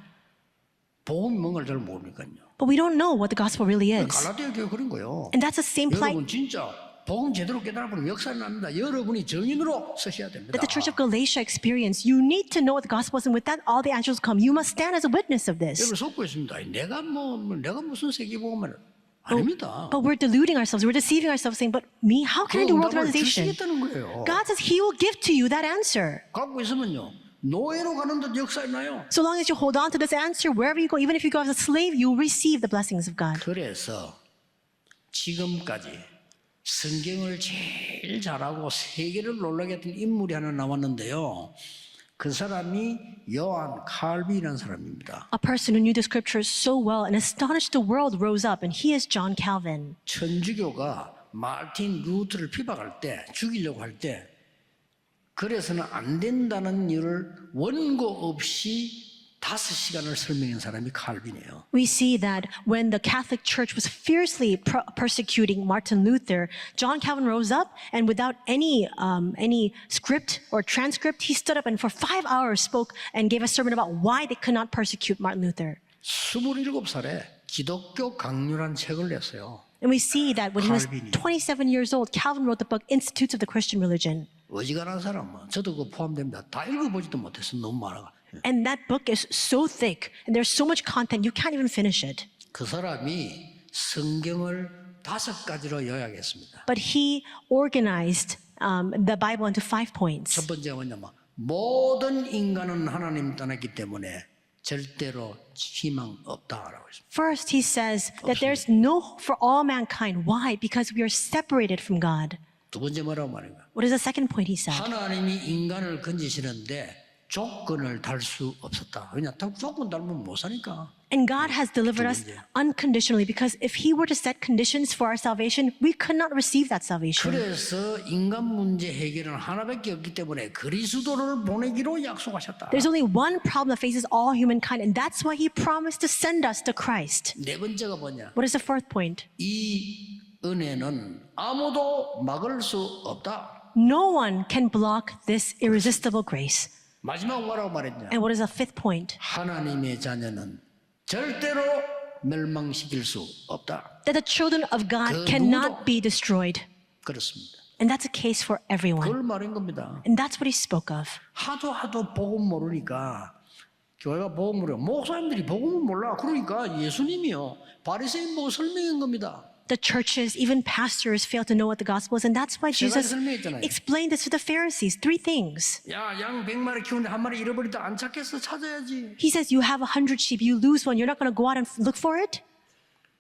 복음이 뭔가를 잘 모르니까요. But we don't know what the gospel really is. 갈라디아 교회 그런 거예요. And that's the same plight 여러분 진짜 복음 제대로 깨달아보면 역사는 납니다. 여러분이 증인으로 서셔야 됩니다. that the Church of Galatia experienced. You need to know what the gospel is, and with that, all the answers come. You must stand as a witness of this. 여러분 속고 있습니다. 내가 무슨 세계복음을 아닙니다. But we're deluding ourselves. We're deceiving ourselves, saying, but me, how can I do world 응답을 organization? 주시겠다는 거예요. God says he will give to you that answer. 갖고 있으면요 노예로 가는 데 역사에 나요. So long as you hold on to this answer, wherever you go, even if you go as a slave, you'll receive the blessings of God. 그래서 지금까지 성경을 제일 잘하고 세계를 놀라게 했던 인물이 하나 나왔는데요. 그 사람이 요한 칼빈이라는 사람입니다. A person who knew the scriptures so well and astonished the world rose up, and he is John Calvin. 천주교가 마틴 루터를 비박할 때, 죽이려고 할 때, 그래서는 안 된다는 이유를 원고 없이 5시간을 설명한 사람이 칼빈이에요. We see that when the Catholic Church was fiercely persecuting Martin Luther, John Calvin rose up and without any script or transcript, he stood up and for 5 hours spoke and gave a sermon about why they could not persecute Martin Luther. 27살에 기독교 강률한 책을 냈어요. And we see that when he was 칼빈이. 27 years old, Calvin wrote the book Institutes of the Christian Religion. 어지간한 사람은 저도 그 포함됩니다. 다 읽어보지도 못했어. 너무 많아. And that book is so thick and there's so much content you can't even finish it. 그 사람이 성경을 5가지로 요약했습니다. But he organized the Bible into 5 points. 첫 번째가 뭐냐면 모든 인간은 하나님 떠났기 때문에 절대로 희망 없다라고 했습니다. First, he says that there's no hope for all mankind. Why? Because we are separated from God. 두 번째 뭐라고 말인가? What is the second point he said? 하나님이 인간을 건지시는데 조건을 달 수 없었다. 왜냐? 조건 달면 못 사니까. And God has delivered us unconditionally because if he were to set conditions for our salvation, we could not receive that salvation. 그래서 인간 문제 해결은 하나밖에 없기 때문에 그리스도를 보내기로 약속하셨다. There's only one problem that faces all humankind, and that's why he promised to send us to Christ. 네 번째가 뭐냐? What is the fourth point? 이 은혜는 아무도 막을 수 없다. No one can block this irresistible grace. 마지막 뭐라고 말했냐? And what is the fifth point? 하나님의 자녀는 절대로 멸망시킬 수 없다. That the children of God 그 cannot 누구도- be destroyed. 그렇습니다. And that's a case for everyone. 그걸 말한 겁니다. And that's what he spoke of. 하도 복음 모르니까 교회가 복음 모르고 목사님들이 복음을 몰라. 그러니까 예수님이요 바리새인 보고 설명한 겁니다. The churches, even pastors, fail to know what the gospel is. And that's why 세 가지 Jesus 설명했잖아요. explained this to the Pharisees. 3 things. 야, 양 100마리 키우는데 한 마리 잃어버리다 안 찾겠어. 찾아야지. He says, you have 100 sheep, you lose one, you're not going to go out and look for it?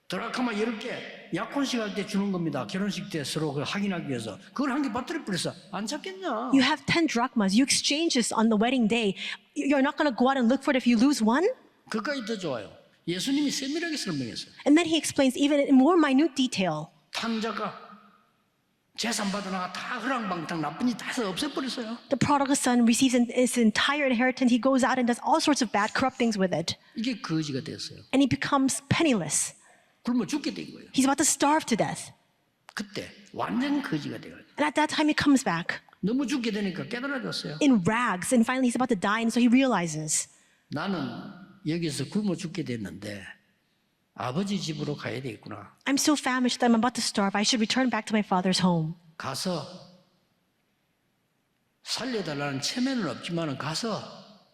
드라크마 10개 약혼식 할 때 주는 겁니다. 결혼식 때 서로 그 확인하기 위해서. 그걸 한 개 빠뜨려 버렸어. 안 찾겠냐? You have 10 drachmas, you exchange this on the wedding day. You're not going to go out and look for it if you lose one? 그까지 더 좋아요. 예수님이 세밀하게 설명했어요. And then he explains even in more minute detail. 탕자가 재산 받으다가 다 허랑방탕 나쁜 짓 다 해서 없애버렸어요. The prodigal son receives his entire inheritance. He goes out and does all sorts of bad, corrupt things with it. 이게 거지가 됐어요. And he becomes penniless. 굶어 죽게 된 거예요. He's about to starve to death. 그때 완전 거지가 돼요. And at that time, he comes back 너무 죽게 되니까 깨달아졌어요. in rags. And finally, he's about to die. And so he realizes, 나는 여기서 굶어 죽게 됐는데 아버지 집으로 가야 되겠구나. I'm so famished that I'm about to starve. I should return back to my father's home. 가서 살려달라는 체면은 없지만 가서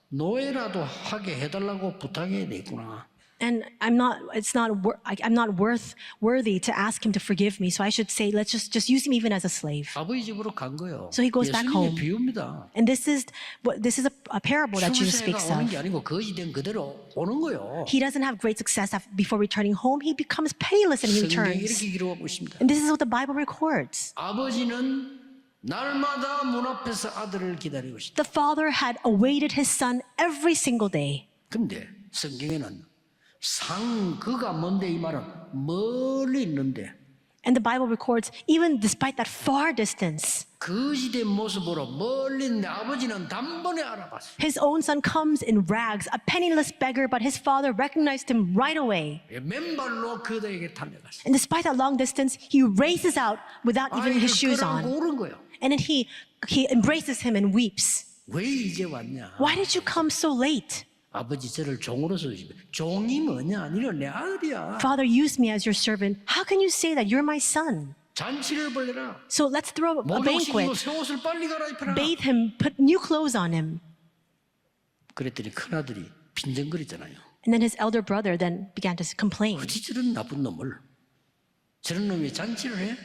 노예라도 하게 해달라고 부탁해야 되겠구나. And I'm not worthy to ask him to forgive me. So I should say, let's just use him even as a slave. 아버지 집으로 간 거예요. So he goes back 예수님의 home. 비유입니다. And this is a parable that Jesus 출세가 speaks 오는 of. 게 아니고 거지된 그대로 오는 거예요. He doesn't have great success before returning home. He becomes penniless and he 성경이 returns. 이렇게 기록하고 있습니다. And this is what the Bible records. 아버지는 날마다 문 앞에서 아들을 기다리고 있다. The father had awaited his son every single day. 근데 성경에는 그가 먼데 이 말은 멀리 있는데 And the Bible records, even despite that far distance, 거지된 모습으로 멀리 있는데 아버지는 단번에 알아봤어요. his own son comes in rags, a penniless beggar, but his father recognized him right away. 맨발로 그들에게 달려갔어요. And despite that long distance, he races out without even 아이를 his shoes 끌어안고 on. 오른 거예요. And then he embraces him and weeps. 왜 이제 왔냐? Why did you come so late? 아버지 저를 종으로서 종이 뭐냐? 니는 내 아들이야. Father, use me as your servant. How can you say that you're my son? 잔치를 벌려라. So let's throw a 목욕시키고 banquet, 새 옷을 빨리 갈아입혀라. bathe him, put new clothes on him. 그랬더니 큰아들이 빈정거리잖아요. And then his elder brother then began to complain 어찌 저런 나쁜 놈을 저런 놈이 잔치를 해?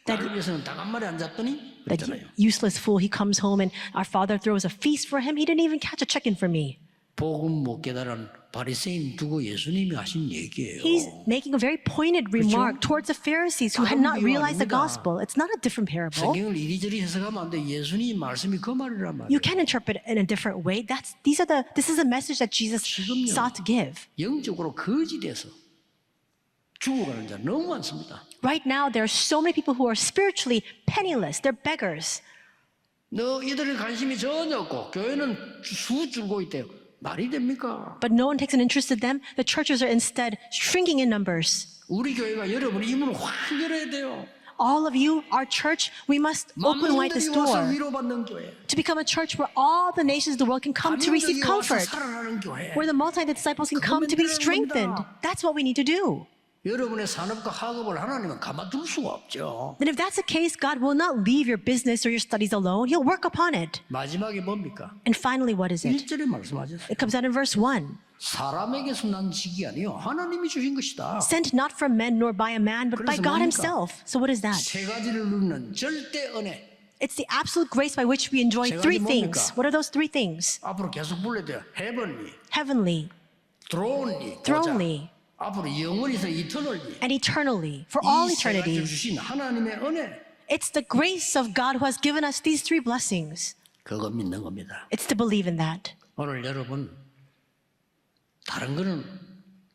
that, 나를 위해서는 닭 한 마리 안 잡더니 that 그랬잖아요. useless fool, he comes home and our father throws a feast for him. He didn't even catch a chicken for me. 복음 못 깨달은 바리새인 두고 예수님이 하신 얘기예요. He's making a very pointed remark towards the Pharisees who had not realized the gospel. It's not a different parable. 성경을 이리저리 해석하면 안 돼. 예수님 말씀이 그 말이란 말이에요. You can interpret it in a different way. This is a message that Jesus sought to give. 영적으로 거지돼서 죽어가는 자 너무 많습니다. Right now, there are so many people who are spiritually penniless. They're beggars. 너 이들의 관심이 전혀 없고 교회는 수 줄고 있대요. 말이 됩니까? But no one takes an interest in them. The churches are instead shrinking in numbers. 우리 교회가 여러분이 이 문을 확 열어야 돼요. All of you, our church, we must open wide this 만민들이 와서 door 위로받는 교회. to become a church where all the nations of the world can come to receive 다민족이 와서 comfort, 살아나는 교회. where the multi-ethnic disciples can come to be strengthened. That's what we need to do. 여러분의 산업과 학업을 하나님은 가만둘 수가 없죠. Then if that's the case, God will not leave your business or your studies alone. He'll work upon it. 마지막에 뭡니까? And finally, what is it? 1절에 말씀하셨어요. It comes out in verse 1. 사람에게서 난 직이 아니요 하나님이 주신 것이다. Sent not from men nor by a man, but by 그래서 God 뭡니까? Himself. So what is that? 세 가지를 누리는 절대 은혜. It's the absolute grace by which we enjoy 세 three 가지 things. 뭡니까? What are those three things? 앞으로 계속 불러야 돼요. heavenly, Heavenly, thronely, thronely, 앞으로 영원히서 eternally. and eternally, for all 이세 가지를 eternity. 주신 하나님의 은혜. It's the grace of God who has given us these three blessings. 그거 믿는 겁니다. It's to believe in that. 오늘 여러분 다른 거는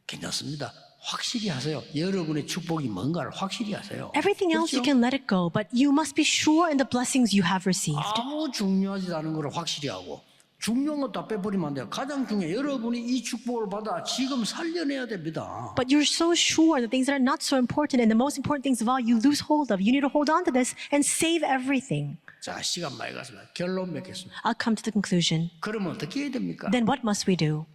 괜찮습니다. 확실히 하세요. 여러분의 축복이 뭔가를 확실히 하세요. Everything else you 그렇죠? can let it go, but you must be sure in the blessings you have received. 아무 중요하지 않은 거를 확실히 하고 중요한 것 다 빼버리면 안 돼요. 가장 중요해 여러분이 이 축복을 받아 지금 살려내야 됩니다. But you're so sure the things that are not so important and the most important things of all you lose hold of. You need to hold on to this and save everything. 자, 시간 많이 갔습니다. 결론 맺겠습니다. I'll come to the conclusion. 그러면 어떻게 해야 됩니까? Then what must we do?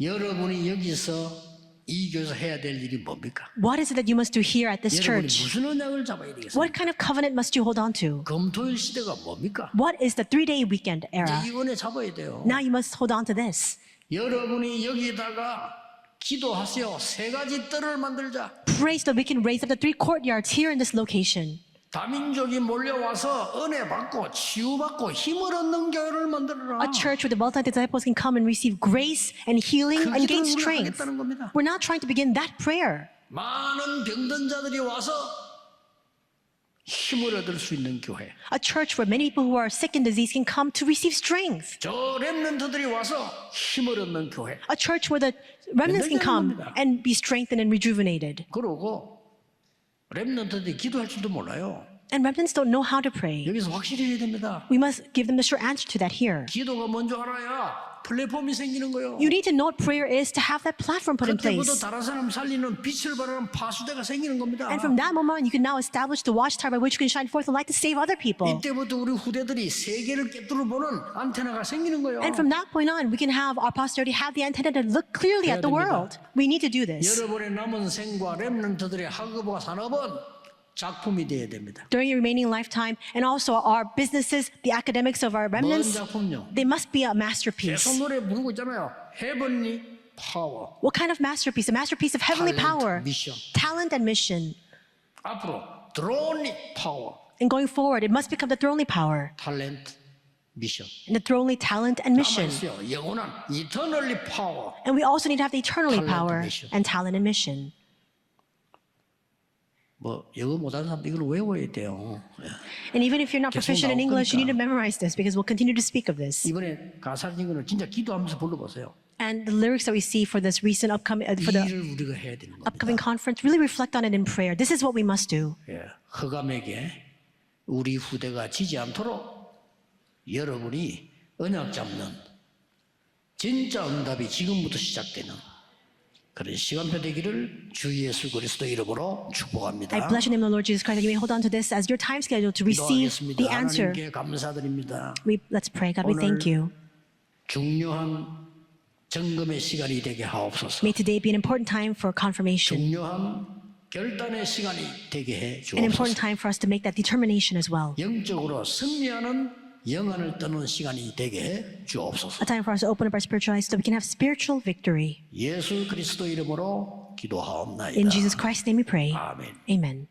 여러분이 여기서 이 교회에서 해야 될 일이 뭡니까? What is it that you must do here at this 여러분이 church? 무슨 언약을 잡아야 되겠습니까? What kind of covenant must you hold on to? 금토일 시대가 뭡니까? What is the 3-day weekend era? 이제 이 은혜 잡아야 돼요. Now you must hold on to this. 여러분이 여기다가 기도하세요. 세 가지 뜰을 만들자. Pray so that we can raise up the 3 courtyards here in this location. 다민족이 몰려와서 은혜 받고 치유받고 힘을 얻는 교회를 만들어라. A church where the multi-disciples can come and receive grace and healing 그 and gain 기도를 우리가 strength. 하겠다는 겁니다. We're not trying to begin that prayer. 많은 병든 자들이 와서 힘을 얻을 수 있는 교회. A church where many people who are sick and diseased can come to receive strength. 저 렘넌트들이 와서 힘을 얻는 교회. A church where the remnants can come and be strengthened and rejuvenated. 그러고 렘넌트들이 기도할 줄도 몰라요. And remnants don't know how to pray. 여기서 확실히 해야 됩니다. We must give them the sure answer to that here. 기도가 뭔지 알아야 플랫폼이 생기는 거예요. You need to know what prayer is to have that platform put in 그때부터 place. 다른 사람 살리는 빛을 발하는 파수대가 생기는 겁니다. And from that moment on, you can now establish the watchtower by which you can shine forth the light to save other people. 이때부터 우리 후대들이 세계를 깨뚫어 보는 안테나가 생기는 거예요. And from that point on, we can have our posterity have the antenna to look clearly at the world. We need to do this. 여러분의 남은 생과 렘넌트들의 학업과 산업은 작품이 되어야 됩니다. During your remaining lifetime, and also our businesses, the academics of our 뭔 remnants, 작품요? they must be a masterpiece. 계속 노래 부르고 있잖아요. Heavenly Power. What kind of masterpiece? A masterpiece of heavenly Talent, power, mission. talent, and mission. 앞으로 Thronely Power. And going forward, it must become the thronely power, Talent, Mission. and the thronely talent and mission. 남아있어요. 영원한 Eternally Power. And we also need to have the eternally Talent, power mission. and talent and mission. 뭐 영어 못하는 사람도 이걸 외워야 돼요. And even if you're not 계속 proficient in 나올 English, you need to 거니까. memorize this because we'll continue to speak of this. 이번에 가사 징거는 진짜 기도하면서 불러보세요. And the lyrics that we see for this recent upcoming for 이 the 일을 우리가 해야 되는 겁니다. upcoming conference, really reflect on it in prayer. This is what we must do. 예, 흑암에게 우리 후대가 지지 않도록 여러분이 언약 잡는 진짜 응답이 지금부터 시작되는 그런 시간표 되기를 주 예수 그리스도 이름으로 축복합니다. I bless your name, the Lord Jesus Christ, that you may hold on to this as your time schedule to receive 기도하겠습니다. the answer. 하나님께 감사드립니다. Let's pray. God, we thank you. 중요한 점검의 시간이 되게 하옵소서. May today be an important time for confirmation, 중요한 결단의 시간이 되게 해 an important 주옵소서. time for us to make that determination as well. 영적으로 승리하는 영안을 떠는 시간이 되게 해 주옵소서. A time for us to open up our spiritual eyes so that we can have spiritual victory. 예수 그리스도 이름으로 기도하옵나이다. In Jesus Christ's name we pray. 아멘. Amen.